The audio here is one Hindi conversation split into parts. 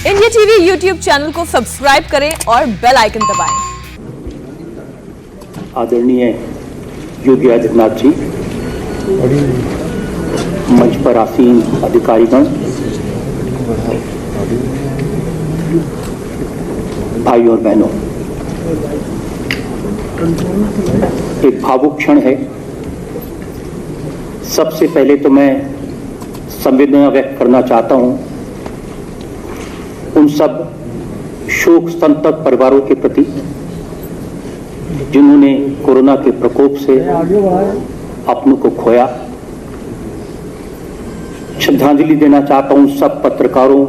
इंडिया टीवी यूट्यूब चैनल को सब्सक्राइब करें और बेल आइकन दबाएं। आदरणीय योगी आदित्यनाथ जी, मंच पर आसीन अधिकारीगण, भाइयों और बहनों, एक भावुक क्षण है। सबसे पहले तो मैं संवेदना व्यक्त करना चाहता हूं उन सब शोक संतप्त परिवारों के प्रति जिन्होंने कोरोना के प्रकोप से अपनों को खोया। श्रद्धांजलि देना चाहता हूं सब पत्रकारों,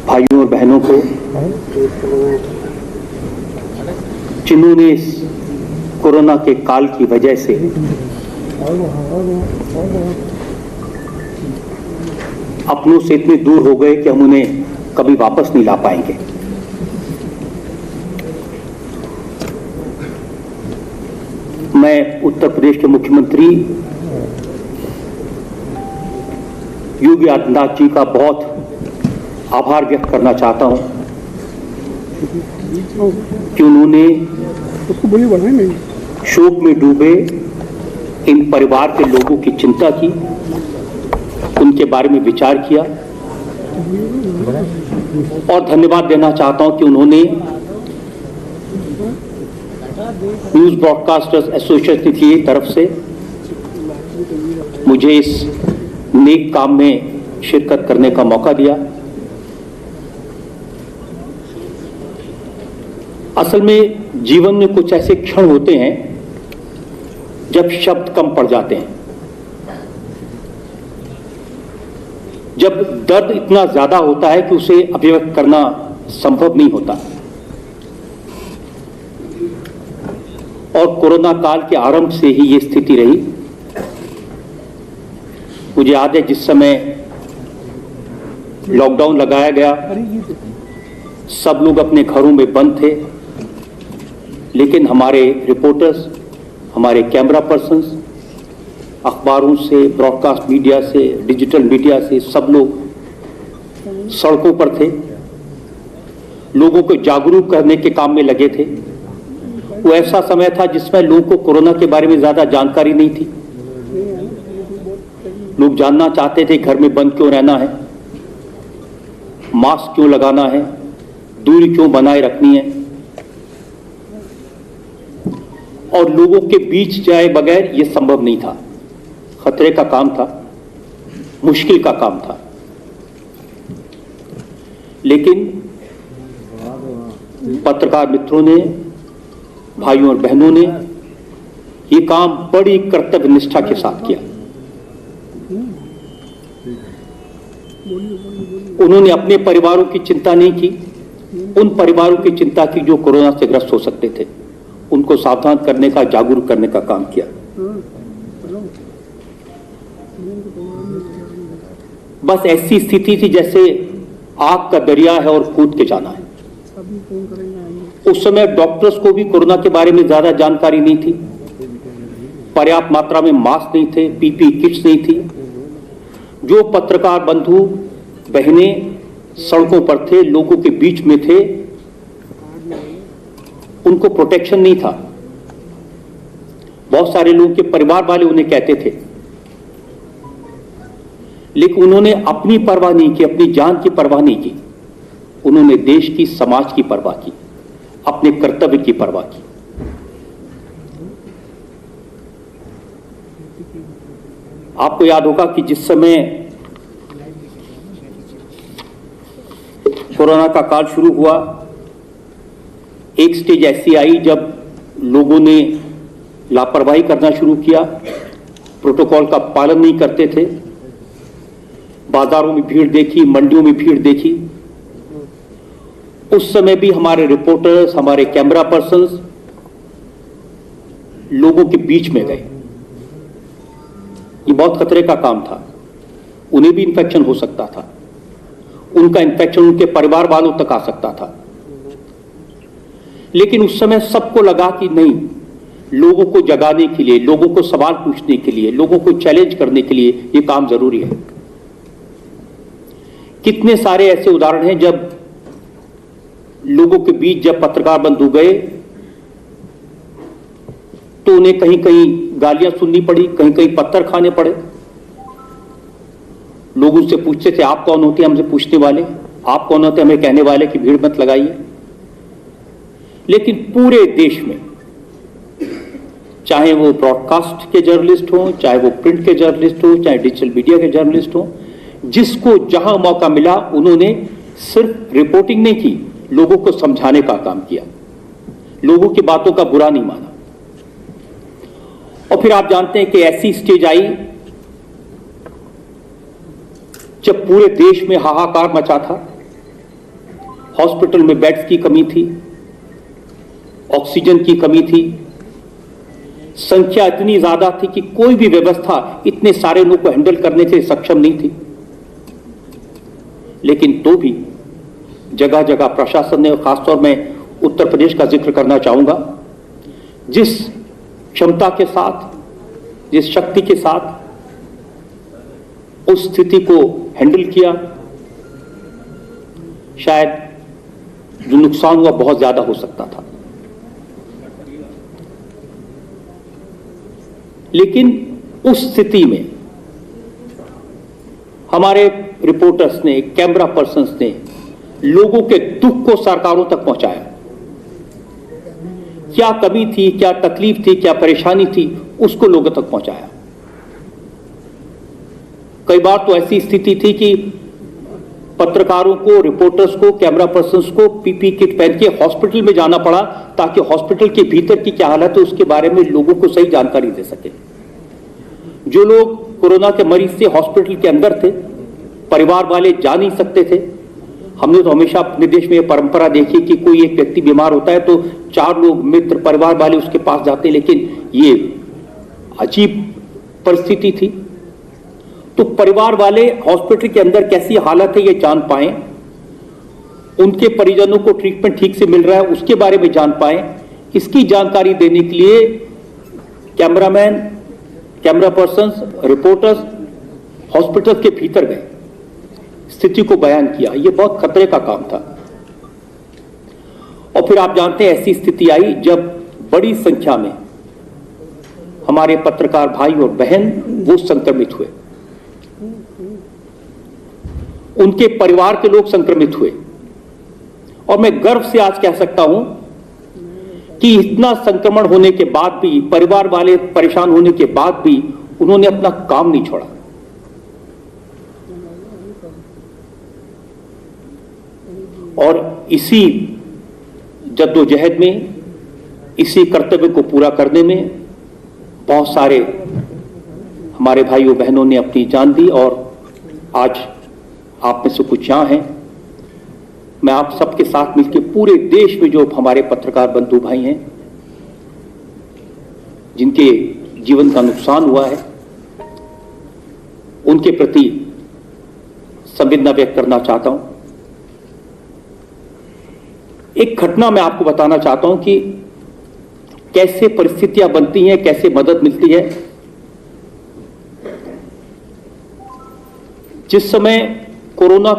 भाइयों और बहनों को जिन्होंने इस कोरोना के काल की वजह से अपनों से इतने दूर हो गए कि हम उन्हें कभी वापस नहीं ला पाएंगे। मैं उत्तर प्रदेश के मुख्यमंत्री योगी आदित्यनाथ जी का बहुत आभार व्यक्त करना चाहता हूं कि उन्होंने शोक में डूबे इन परिवार के लोगों की चिंता की, उनके बारे में विचार किया और धन्यवाद देना चाहता हूं कि उन्होंने न्यूज ब्रॉडकास्टर्स एसोसिएशन की तरफ से मुझे इस नेक काम में शिरकत करने का मौका दिया। असल में जीवन में कुछ ऐसे क्षण होते हैं जब शब्द कम पड़ जाते हैं, जब दर्द इतना ज्यादा होता है कि उसे अभिव्यक्त करना संभव नहीं होता। और कोरोना काल के आरंभ से ही ये स्थिति रही। मुझे याद है जिस समय लॉकडाउन लगाया गया, सब लोग अपने घरों में बंद थे, लेकिन हमारे रिपोर्टर्स, हमारे कैमरा पर्सन्स, अखबारों से, ब्रॉडकास्ट मीडिया से, डिजिटल मीडिया से सब लोग सड़कों पर थे, लोगों को जागरूक करने के काम में लगे थे। वो ऐसा समय था जिसमें लोगों को कोरोना के बारे में ज्यादा जानकारी नहीं थी। लोग जानना चाहते थे घर में बंद क्यों रहना है, मास्क क्यों लगाना है, दूरी क्यों बनाए रखनी है, और लोगों के बीच जाए बगैर यह संभव नहीं था। खतरे का काम था, मुश्किल का काम था, लेकिन पत्रकार मित्रों ने, भाइयों और बहनों ने ये काम बड़ी कर्तव्य निष्ठा के साथ किया। उन्होंने अपने परिवारों की चिंता नहीं की, उन परिवारों की चिंता की जो कोरोना से ग्रस्त हो सकते थे, उनको सावधान करने का, जागरूक करने का काम किया। बस ऐसी स्थिति थी जैसे आग का दरिया है और कूद के जाना है। उस समय डॉक्टर्स को भी कोरोना के बारे में ज्यादा जानकारी नहीं थी, पर्याप्त मात्रा में मास्क नहीं थे, पीपी किट्स नहीं थी। जो पत्रकार बंधु बहनें सड़कों पर थे, लोगों के बीच में थे, उनको प्रोटेक्शन नहीं था। बहुत सारे लोगों के परिवार वाले उन्हें कहते थे, लेकिन उन्होंने अपनी परवाह नहीं की, अपनी जान की परवाह नहीं की। उन्होंने देश की, समाज की परवाह की, अपने कर्तव्य की परवाह की। आपको याद होगा कि जिस समय कोरोना का काल शुरू हुआ, एक स्टेज ऐसी आई जब लोगों ने लापरवाही करना शुरू किया, प्रोटोकॉल का पालन नहीं करते थे, बाजारों में भीड़ देखी, मंडियों में भीड़ देखी। उस समय भी हमारे रिपोर्टर्स, हमारे कैमरा पर्सन्स लोगों के बीच में गए। ये बहुत खतरे का काम था, उन्हें भी इंफेक्शन हो सकता था, उनका इंफेक्शन उनके परिवार वालों तक आ सकता था। लेकिन उस समय सबको लगा कि नहीं, लोगों को जगाने के लिए, लोगों को सवाल पूछने के लिए, लोगों को चैलेंज करने के लिए ये काम जरूरी है। कितने सारे ऐसे उदाहरण हैं जब लोगों के बीच जब पत्रकार बंधु गए तो उन्हें कहीं कहीं गालियां सुननी पड़ी, कहीं कहीं पत्थर खाने पड़े। लोग उनसे पूछते थे आप कौन होते हैं हमसे पूछने वाले, आप कौन होते हैं हमें कहने वाले कि भीड़ मत लगाइए। लेकिन पूरे देश में, चाहे वो ब्रॉडकास्ट के जर्नलिस्ट हों, चाहे वो प्रिंट के जर्नलिस्ट हों, चाहे डिजिटल मीडिया के जर्नलिस्ट हों, जिसको जहां मौका मिला उन्होंने सिर्फ रिपोर्टिंग नहीं की, लोगों को समझाने का काम किया, लोगों की बातों का बुरा नहीं माना। और फिर आप जानते हैं कि ऐसी स्टेज आई जब पूरे देश में हाहाकार मचा था। हॉस्पिटल में बेड्स की कमी थी, ऑक्सीजन की कमी थी, संख्या इतनी ज्यादा थी कि कोई भी व्यवस्था इतने सारे लोगों को हैंडल करने के लिए सक्षम नहीं थी। लेकिन तो भी जगह जगह प्रशासन ने, खासतौर में उत्तर प्रदेश का जिक्र करना चाहूंगा, जिस क्षमता के साथ, जिस शक्ति के साथ उस स्थिति को हैंडल किया, शायद जो नुकसान हुआ बहुत ज्यादा हो सकता था। लेकिन उस स्थिति में हमारे रिपोर्टर्स ने, कैमरा पर्सन्स ने लोगों के दुख को सरकारों तक पहुंचाया। क्या कमी थी, क्या तकलीफ थी, क्या परेशानी थी, उसको लोगों तक पहुंचाया। कई बार तो ऐसी स्थिति थी कि पत्रकारों को, रिपोर्टर्स को, कैमरा पर्सन्स को पीपी किट पहन के हॉस्पिटल में जाना पड़ा ताकि हॉस्पिटल के भीतर की क्या हालत है उसके बारे में लोगों को सही जानकारी दे सके। जो लोग कोरोना के मरीज से हॉस्पिटल के अंदर थे, परिवार वाले जा नहीं सकते थे। हमने तो हमेशा अपने देश में यह परंपरा देखी कि कोई एक व्यक्ति बीमार होता है तो 4 लोग, मित्र, परिवार वाले उसके पास जाते, लेकिन ये अजीब परिस्थिति थी। तो परिवार वाले हॉस्पिटल के अंदर कैसी हालत है ये जान पाए, उनके परिजनों को ट्रीटमेंट ठीक से मिल रहा है उसके बारे में जान पाए, इसकी जानकारी देने के लिए cameraman, camera persons, reporters hospital के भीतर गए, स्थिति को बयान किया। ये बहुत खतरे का काम था। और फिर आप जानते हैं ऐसी स्थिति आई जब बड़ी संख्या में हमारे पत्रकार भाई और बहन वो संक्रमित हुए, उनके परिवार के लोग संक्रमित हुए। और मैं गर्व से आज कह सकता हूं कि इतना संक्रमण होने के बाद भी, परिवार वाले परेशान होने के बाद भी उन्होंने अपना काम नहीं छोड़ा। और इसी जद्दोजहद में, इसी कर्तव्य को पूरा करने में बहुत सारे हमारे भाइयों बहनों ने अपनी जान दी। और आज आप में से कुछ यहां हैं, मैं आप सबके साथ मिलकर पूरे देश में जो हमारे पत्रकार बंधु भाई हैं जिनके जीवन का नुकसान हुआ है, उनके प्रति संवेदना व्यक्त करना चाहता हूं। एक घटना मैं आपको बताना चाहता हूं कि कैसे परिस्थितियां बनती हैं, कैसे मदद मिलती है। जिस समय कोरोना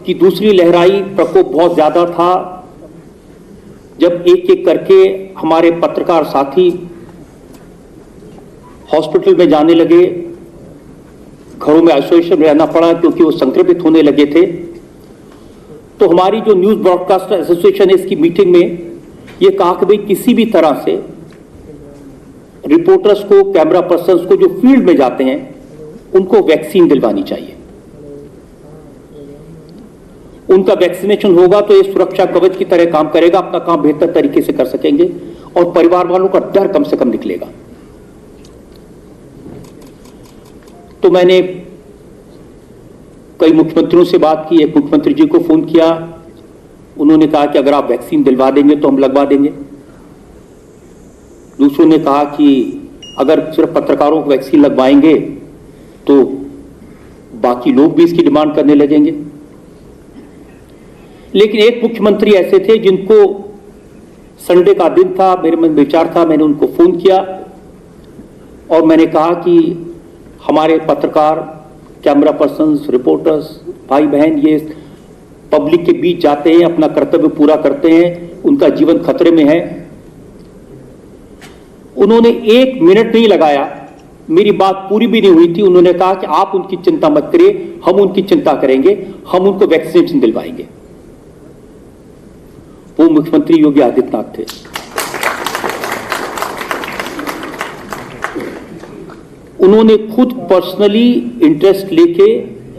की दूसरी लहर आई, प्रकोप बहुत ज्यादा था, जब एक एक करके हमारे पत्रकार साथी हॉस्पिटल में जाने लगे, घरों में आइसोलेशन में रहना पड़ा क्योंकि वो संक्रमित होने लगे थे, तो हमारी जो न्यूज ब्रॉडकास्टर एसोसिएशन है इसकी मीटिंग में ये कहा कि भाई किसी भी तरह से रिपोर्टर्स को, कैमरा पर्सन्स को जो फील्ड में जाते हैं उनको वैक्सीन दिलवानी चाहिए। उनका वैक्सीनेशन होगा तो ये सुरक्षा कवच की तरह काम करेगा, अपना काम बेहतर तरीके से कर सकेंगे और परिवार वालों का डर कम से कम निकलेगा। तो मैंने कई मुख्यमंत्रियों से बात की, एक मुख्यमंत्री जी को फोन किया, उन्होंने कहा कि अगर आप वैक्सीन दिलवा देंगे तो हम लगवा देंगे। दूसरों ने कहा कि अगर सिर्फ पत्रकारों को वैक्सीन लगवाएंगे तो बाकी लोग भी इसकी डिमांड करने लगेंगे। लेकिन एक मुख्यमंत्री ऐसे थे जिनको संडे का दिन था, मेरे मन में विचार था, मैंने उनको फोन किया और मैंने कहा कि हमारे पत्रकार, कैमरा पर्सन्स, रिपोर्टर्स, भाई बहन ये पब्लिक के बीच जाते हैं, अपना कर्तव्य पूरा करते हैं, उनका जीवन खतरे में है। उन्होंने 1 मिनट नहीं लगाया, मेरी बात पूरी भी नहीं हुई थी, उन्होंने कहा कि आप उनकी चिंता मत करिए, हम उनकी चिंता करेंगे, हम उनको वैक्सीनेशन दिलवाएंगे। वो मुख्यमंत्री योगी आदित्यनाथ थे। उन्होंने खुद पर्सनली इंटरेस्ट लेके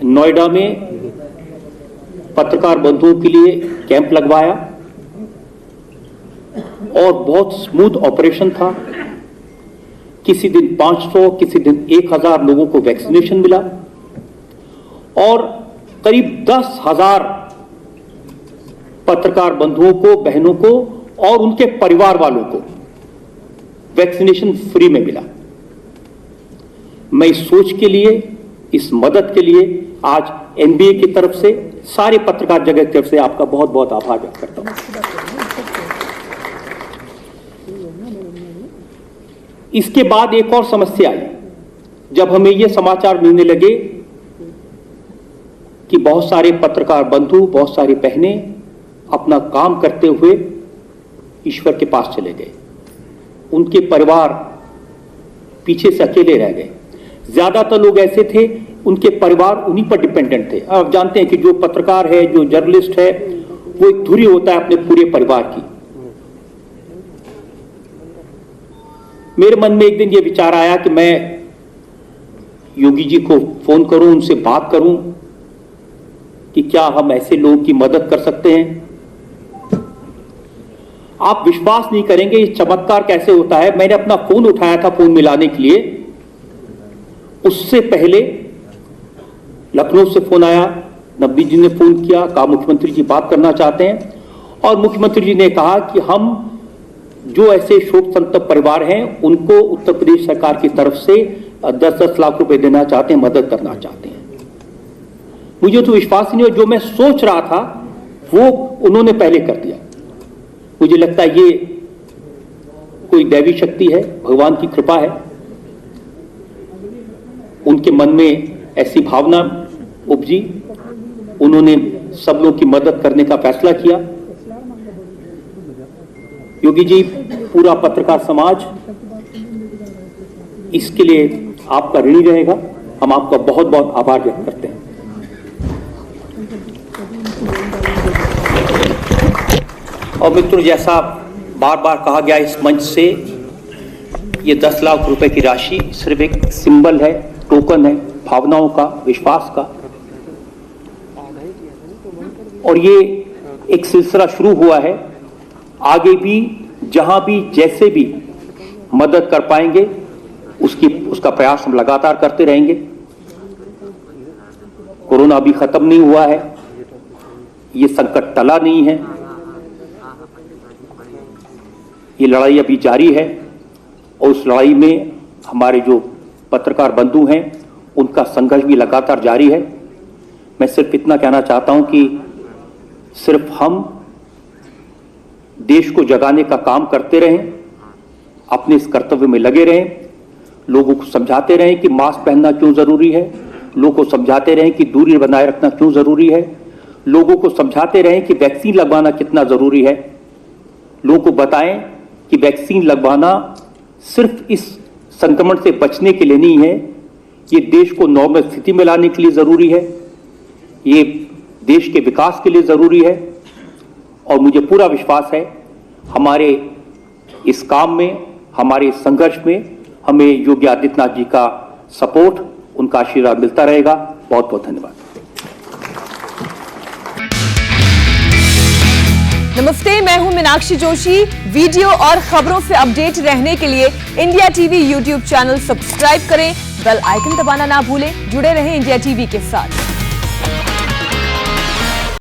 नोएडा में पत्रकार बंधुओं के लिए कैंप लगवाया और बहुत स्मूथ ऑपरेशन था। किसी दिन 500, किसी दिन 1000 लोगों को वैक्सीनेशन मिला और करीब 10,000 पत्रकार बंधुओं को, बहनों को और उनके परिवार वालों को वैक्सीनेशन फ्री में मिला। मैं इस सोच के लिए, इस मदद के लिए आज एनबीए की तरफ से, सारे पत्रकार जगत की तरफ से आपका बहुत बहुत आभार व्यक्त करता हूं। इसके बाद एक और समस्या आई, जब हमें यह समाचार मिलने लगे कि बहुत सारे पत्रकार बंधु, बहुत सारी बहनें अपना काम करते हुए ईश्वर के पास चले गए, उनके परिवार पीछे से अकेले रह गए। ज्यादातर लोग ऐसे थे, उनके परिवार उन्हीं पर डिपेंडेंट थे। आप जानते हैं कि जो पत्रकार है, जो जर्नलिस्ट है, वो एक धुरी होता है अपने पूरे परिवार की। मेरे मन में एक दिन ये विचार आया कि मैं योगी जी को फोन करूं, उनसे बात करूं कि क्या हम ऐसे लोगों की मदद कर सकते हैं। आप विश्वास नहीं करेंगे ये चमत्कार कैसे होता है। मैंने अपना फोन उठाया था फोन मिलाने के लिए, उससे पहले लखनऊ से फोन आया, नवदीप जी ने फोन किया, कहा मुख्यमंत्री जी बात करना चाहते हैं। और मुख्यमंत्री जी ने कहा कि हम जो ऐसे शोक संतप्त परिवार हैं उनको उत्तर प्रदेश सरकार की तरफ से 10-10 लाख रुपए देना चाहते हैं, मदद करना चाहते हैं। मुझे तो विश्वास ही नहीं हुआ, जो मैं सोच रहा था वो उन्होंने पहले कर दिया। मुझे लगता है ये कोई दैवी शक्ति है, भगवान की कृपा है। उनके मन में ऐसी भावना उपजी, उन्होंने सब लोगों की मदद करने का फैसला किया। योगी जी, पूरा पत्रकार समाज इसके लिए आपका ऋणी रहेगा। हम आपका बहुत बहुत आभार व्यक्त करते हैं। और मित्रों, जैसा बार बार कहा गया इस मंच से, ये 10 लाख रुपए की राशि सिर्फ एक सिंबल है, टोकन है, भावनाओं का, विश्वास का। और ये एक सिलसिला शुरू हुआ है, आगे भी जहां भी जैसे भी मदद कर पाएंगे उसका प्रयास हम लगातार करते रहेंगे। कोरोना अभी खत्म नहीं हुआ है, ये संकट टला नहीं है, ये लड़ाई अभी जारी है। और उस लड़ाई में हमारे जो पत्रकार बंधु हैं उनका संघर्ष भी लगातार जारी है। मैं सिर्फ इतना कहना चाहता हूं कि सिर्फ हम देश को जगाने का काम करते रहें, अपने इस कर्तव्य में लगे रहें, लोगों को समझाते रहें कि मास्क पहनना क्यों जरूरी है, लोगों को समझाते रहें कि दूरी बनाए रखना क्यों जरूरी है, लोगों को समझाते रहें कि वैक्सीन लगवाना कितना जरूरी है, लोगों को बताएं कि वैक्सीन लगवाना सिर्फ इस संक्रमण से बचने के लिए नहीं है, ये देश को नॉर्मल स्थिति में लाने के लिए जरूरी है, ये देश के विकास के लिए जरूरी है। और मुझे पूरा विश्वास है हमारे इस काम में, हमारे इस संघर्ष में हमें योगी आदित्यनाथ जी का सपोर्ट, उनका आशीर्वाद मिलता रहेगा। बहुत बहुत धन्यवाद। नमस्ते, मैं हूं मीनाक्षी जोशी। वीडियो और खबरों से अपडेट रहने के लिए India TV YouTube channel subscribe करें, बेल आइकन दबाना ना भूलें। जुड़े रहें इंडिया टीवी के साथ।